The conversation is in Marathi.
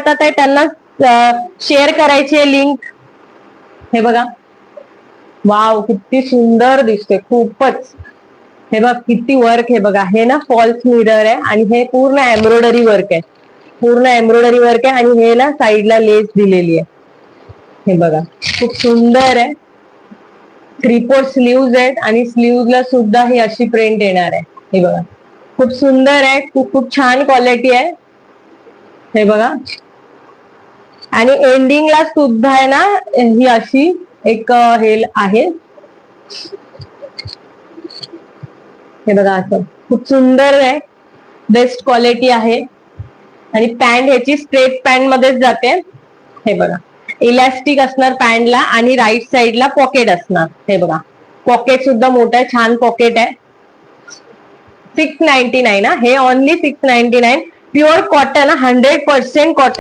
आवडतात आहे त्यांना शेअर करायची लिंक. हे बघा, वाव किती सुंदर दिसते खूपच. हे बघ किती वर्क, हे बघा हे ना फॉल्स मिरर आहे आणि हे पूर्ण एम्ब्रॉयडरी वर्क आहे, पूर्ण एम्ब्रॉयडरी वर्क आहे आणि हे ना साईडला लेस दिलेली आहे. हे बघा खूप सुंदर आहे. 3/4 स्लीव्ज आहेत आणि स्लीव्हला सुद्धा ही अशी प्रिंट येणार आहे. हे बघा खूप सुंदर आहे, खूप खूप छान क्वालिटी आहे. हे बघा, आणि एंडिंगला सुद्धा आहे ना ही अशी एक हे आहे. हे बघा असं खूप सुंदर आहे, बेस्ट क्वालिटी आहे. आणि पॅन्ट ह्याची स्ट्रेट पॅन्ट मध्येच जाते. हे बघा इलास्टिक असणार पॅन्टला आणि राईट साईडला पॉकेट असणार. हे बघा पॉकेट सुद्धा मोठं आहे, छान पॉकेट आहे. 699 हे ओनली 699. Pure cotton, 100% cotton.